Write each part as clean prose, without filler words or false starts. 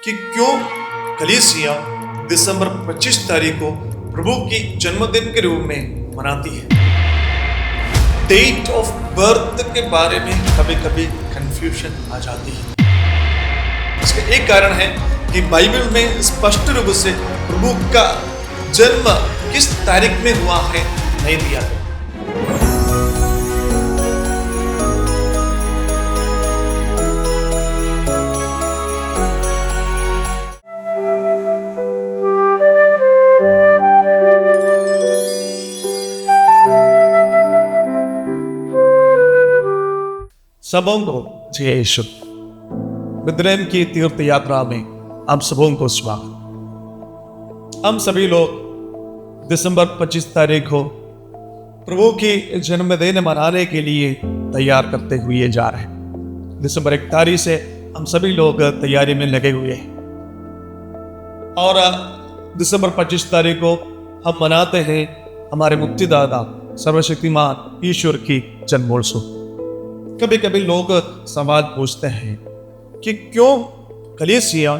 कि क्यों कलीसिया दिसंबर 25 तारीख को प्रभु की जन्मदिन के रूप में मनाती है। डेट ऑफ बर्थ के बारे में कभी कभी कंफ्यूजन आ जाती है। इसका एक कारण है कि बाइबल में स्पष्ट रूप से प्रभु का जन्म किस तारीख में हुआ है नहीं दिया गया। सबों को जय यीशु। बेथलेहम की तीर्थ यात्रा में आप सबों को स्वागत। हम सभी लोग दिसंबर 25 तारीख को प्रभु की जन्मदिन मनाने के लिए तैयार करते हुए जा रहे हैं। दिसंबर 1 तारीख से हम सभी लोग तैयारी में लगे हुए हैं और दिसंबर 25 तारीख को हम मनाते हैं हमारे मुक्तिदाता सर्वशक्तिमान ईश्वर की जन्मोत्सव। कभी कभी लोग सवाल पूछते हैं कि क्यों कलीसिया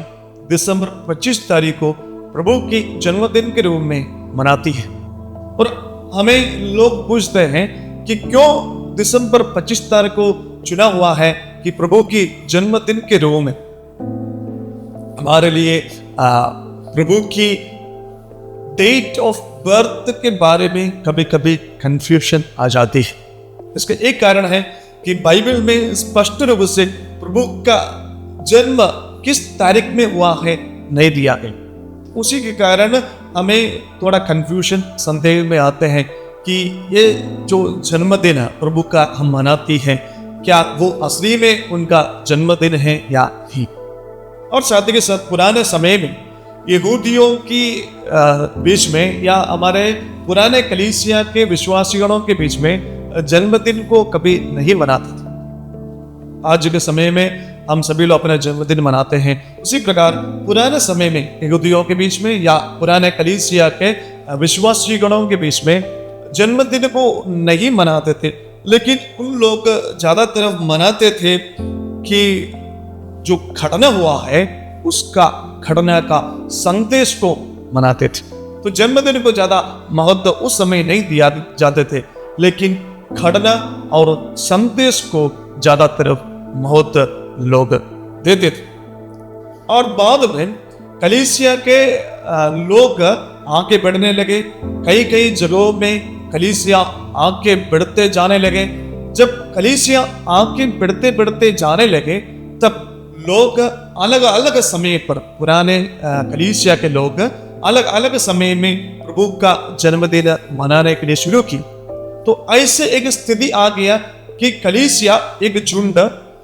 दिसंबर 25 तारीख को प्रभु की जन्मदिन के रूप में मनाती है, और हमें लोग पूछते हैं कि क्यों दिसंबर 25 तारीख को चुना हुआ है कि प्रभु की जन्मदिन के रूप में। हमारे लिए प्रभु की डेट ऑफ बर्थ के बारे में कभी कभी कंफ्यूजन आ जाती है। इसका एक कारण है कि बाइबल में स्पष्ट रूप से प्रभु का जन्म किस तारीख में हुआ है नहीं दिया गया। उसी के कारण हमें थोड़ा कंफ्यूजन संदेह में आते हैं कि ये जो जन्मदिन है प्रभु का हम मनाती हैं, क्या वो असली में उनका जन्मदिन है या नहीं। और साथ ही साथ पुराने समय में यहूदियों की बीच में या हमारे पुराने कलीसिया के विश्वासियों के बीच में जन्मदिन को कभी नहीं मनाते थे। आज के समय में हम सभी लोग अपना जन्मदिन मनाते हैं। उसी प्रकार पुराने समय में यहूदियों के बीच में या पुराने कलीसिया के विश्वासीगणों के बीच में जन्मदिन को नहीं मनाते थे, लेकिन उन लोग ज्यादातर मनाते थे कि जो घटना हुआ है उसका घटना का संदेश को मनाते थे। तो जन्मदिन को ज्यादा महत्व उस समय नहीं दिया जाते थे, लेकिन घटना और संदेश को ज्यादातर महत्व लोग देते थे। और बाद में कलीसिया के लोग आगे बढ़ने लगे। कई कई जगहों में कलीसिया आगे बढ़ते जाने लगे। जब कलीसिया आगे बढ़ते बढ़ते जाने लगे तब लोग अलग अलग समय पर, पुराने कलीसिया के लोग अलग अलग समय में प्रभु का जन्मदिन मनाने के लिए शुरू की। तो ऐसे एक स्थिति आ गया कि कलीसिया एक झुंड,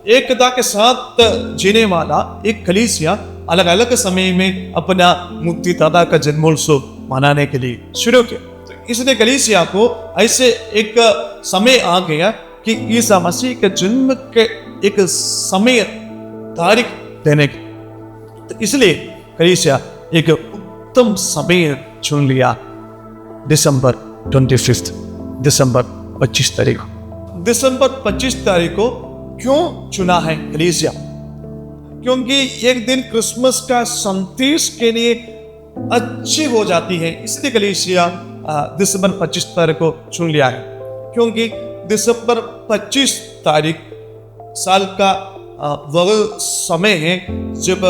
एकता के साथ जीने वाला एक कलीसिया अलग अलग समय में अपना मुक्तिदाता का जन्मोत्सव मनाने के लिए शुरू किया। तो इसलिए कलीसिया को ऐसे एक समय आ गया कि ईसा मसीह के जन्म के एक समय तारीख देने की। तो इसलिए कलीसिया एक उत्तम समय चुन लिया, दिसंबर 25, दिसंबर 25 तारीख। दिसंबर 25 तारीख को क्यों चुना है कलीसिया? क्योंकि एक दिन क्रिसमस का संदेश के लिए अच्छी हो जाती है, इसलिए कलीसिया दिसंबर 25 तारीख को चुन लिया है। क्योंकि दिसंबर 25 तारीख साल का वह समय है जब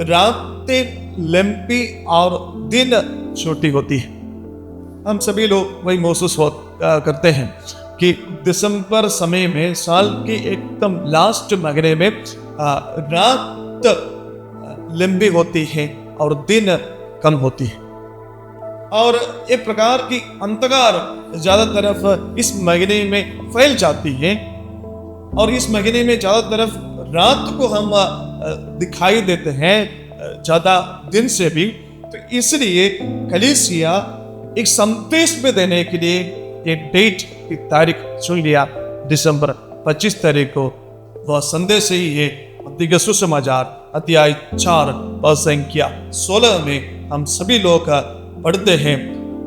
रातें लंबी और दिन छोटी होती है। हम सभी लोग वही महसूस करते हैं कि दिसंबर समय में, साल के एकदम लास्ट महीने में रात लंबी होती है और दिन कम होती है, और एक प्रकार की अंधकार ज्यादा तरफ इस महीने में फैल जाती है। और इस महीने में ज्यादा तरफ रात को हम दिखाई देते हैं ज्यादा दिन से भी। तो इसलिए कलीसिया एक संदेश में देने के लिए एक डेट की तारीख चुन लिया, दिसंबर 25 तारीख को। वह संदेश ही है मत्ती का सुसमाचार अध्याय 4 पद संख्या 16 में हम सभी लोग पढ़ते हैं।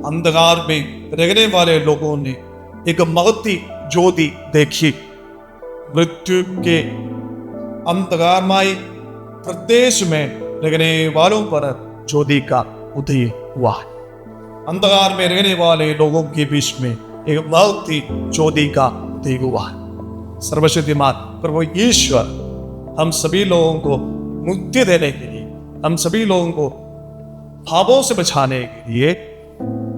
अंधकार में रहने वाले लोगों ने एक महती ज्योति देखी। मृत्यु के अंधकारमय प्रदेश में रहने वालों पर ज्योति का उदय हुआ है। अंधकार में रहने वाले लोगों के बीच में एक बहुत ही ज्योति का उदय हुआ है। सर्वशक्तिमान प्रभु ईश्वर हम सभी लोगों को मुक्ति देने के लिए, हम सभी लोगों को पापों से बचाने के लिए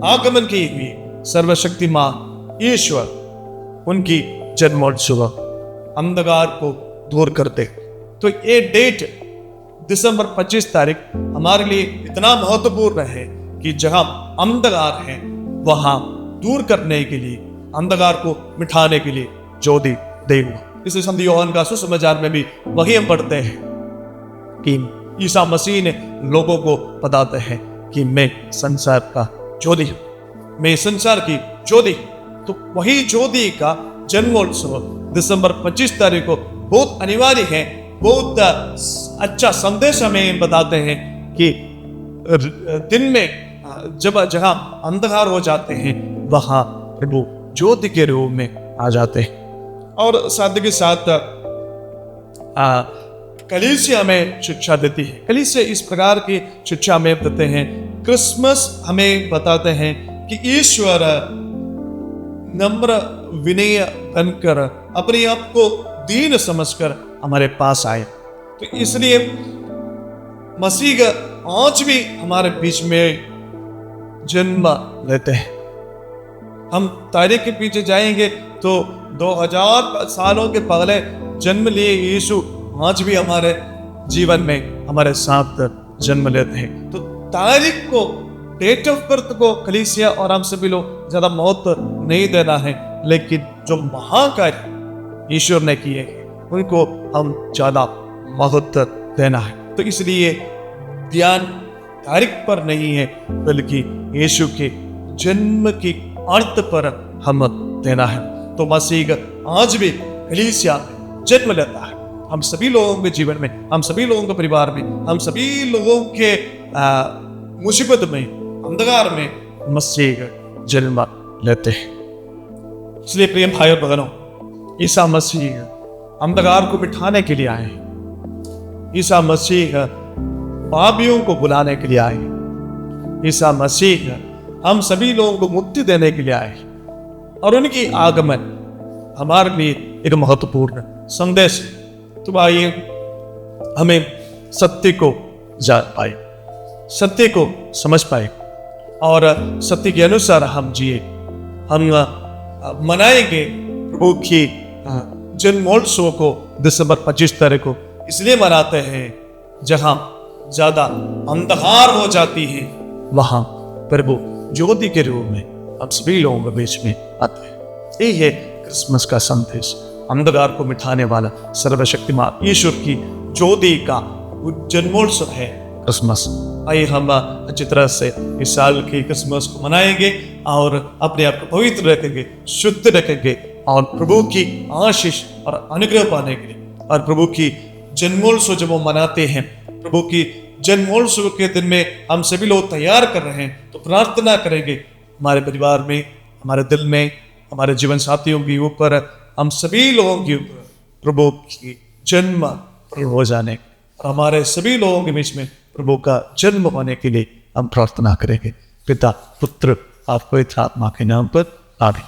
आगमन की हुई सर्वशक्तिमान ईश्वर उनकी जन्मोत्सव अंधकार को दूर करते। तो ये डेट दिसंबर 25 तारीख हमारे लिए इतना महत्वपूर्ण है कि जहां अंधकार है वहां दूर करने के लिए, अंधकार को मिटाने के लिए ज्योति दे हुआ। इस संत योहान का सुसमाचार में भी वही हम पढ़ते हैं कि ईसा मसीह ने लोगों को बताते हैं कि मैं संसार का ज्योति हूं, मैं संसार की ज्योति। तो वही ज्योति का जन्मोत्सव दिसंबर 25 तारीख को बहुत अनिवार्य है। बहुत अच्छा संदेश हमें बताते हैं कि दिन में जब जहां अंधकार हो जाते हैं वहां प्रभु ज्योति के रूप में आ जाते हैं। और साथ के साथ कलीसिया हमें शिक्षा देती है। कलीसिया इस प्रकार की शिक्षा हमें देते हैं। क्रिसमस हमें बताते हैं कि ईश्वर नम्र विनय बनकर अपने आप को दीन समझकर हमारे पास आए। तो इसलिए मसीह आज भी हमारे बीच में जन्म लेते हैं। हम तारीख के पीछे जाएंगे तो 2000 सालों के पहले जन्म लिए यीशु आज भी हमारे जीवन में हमारे साथ जन्म लेते हैं। तो तारीख को, डेट ऑफ बर्थ को कलीसिया और हम सभी लोग ज्यादा महत्व नहीं देना है, लेकिन जो महाकार्य ईश्वर ने किए उनको हम ज्यादा महत्व देना है। तो इसलिए ध्यान तारीख पर नहीं है बल्कि यीशु के जन्म की अर्थ पर हम देना है। तो मसीह आज भी कलीसिया जन्म लेता है। हम सभी लोगों के जीवन में, हम सभी लोगों के परिवार में, हम सभी लोगों के मुसीबत में, अंधकार में मसीह जन्म लेते हैं। इसलिए प्रिय भाई और बहनों, ईसा मसीह अंधकार को मिटाने के लिए आए। ईसा मसीह पापियों को बुलाने के लिए आए। ईसा मसीह हम सभी लोगों को मुक्ति देने के लिए आए। और उनकी आगमन हमारे लिए एक महत्वपूर्ण संदेश है। तो आइए हमें सत्य को जान पाए, सत्य को समझ पाए और सत्य के अनुसार हम जिए। हम मनाएंगे प्रभु की जन्मोत्सव को दिसंबर 25 तारीख को इसलिए मनाते हैं जहां ज्यादा अंधकार हो जाती है वहां प्रभु ज्योति के रूप में हम सभी लोगों के बीच में आते हैं। यही है क्रिसमस का संदेश, अंधकार को मिटाने वाला सर्वशक्तिमान ईश्वर की ज्योति का जन्मोत्सव है क्रिसमस। आइए हम अच्छी तरह से इस साल की क्रिसमस को मनाएंगे और अपने आप को पवित्र रखेंगे, शुद्ध रखेंगे और प्रभु की आशीष और अनुग्रह पाने के लिए। और प्रभु की जन्मोत्सव जब वो मनाते हैं, प्रभु की जन्मोत्सव के दिन में हम सभी लोग तैयार कर रहे हैं, तो प्रार्थना करेंगे हमारे परिवार में, हमारे दिल में, हमारे जीवन साथियों के ऊपर, हम सभी लोगों के ऊपर प्रभु की जन्म हो जाने और हमारे सभी लोगों के बीच में प्रभु का जन्म होने के लिए हम प्रार्थना करेंगे। पिता, पुत्र और पवित्र आत्मा के नाम पर आमीन।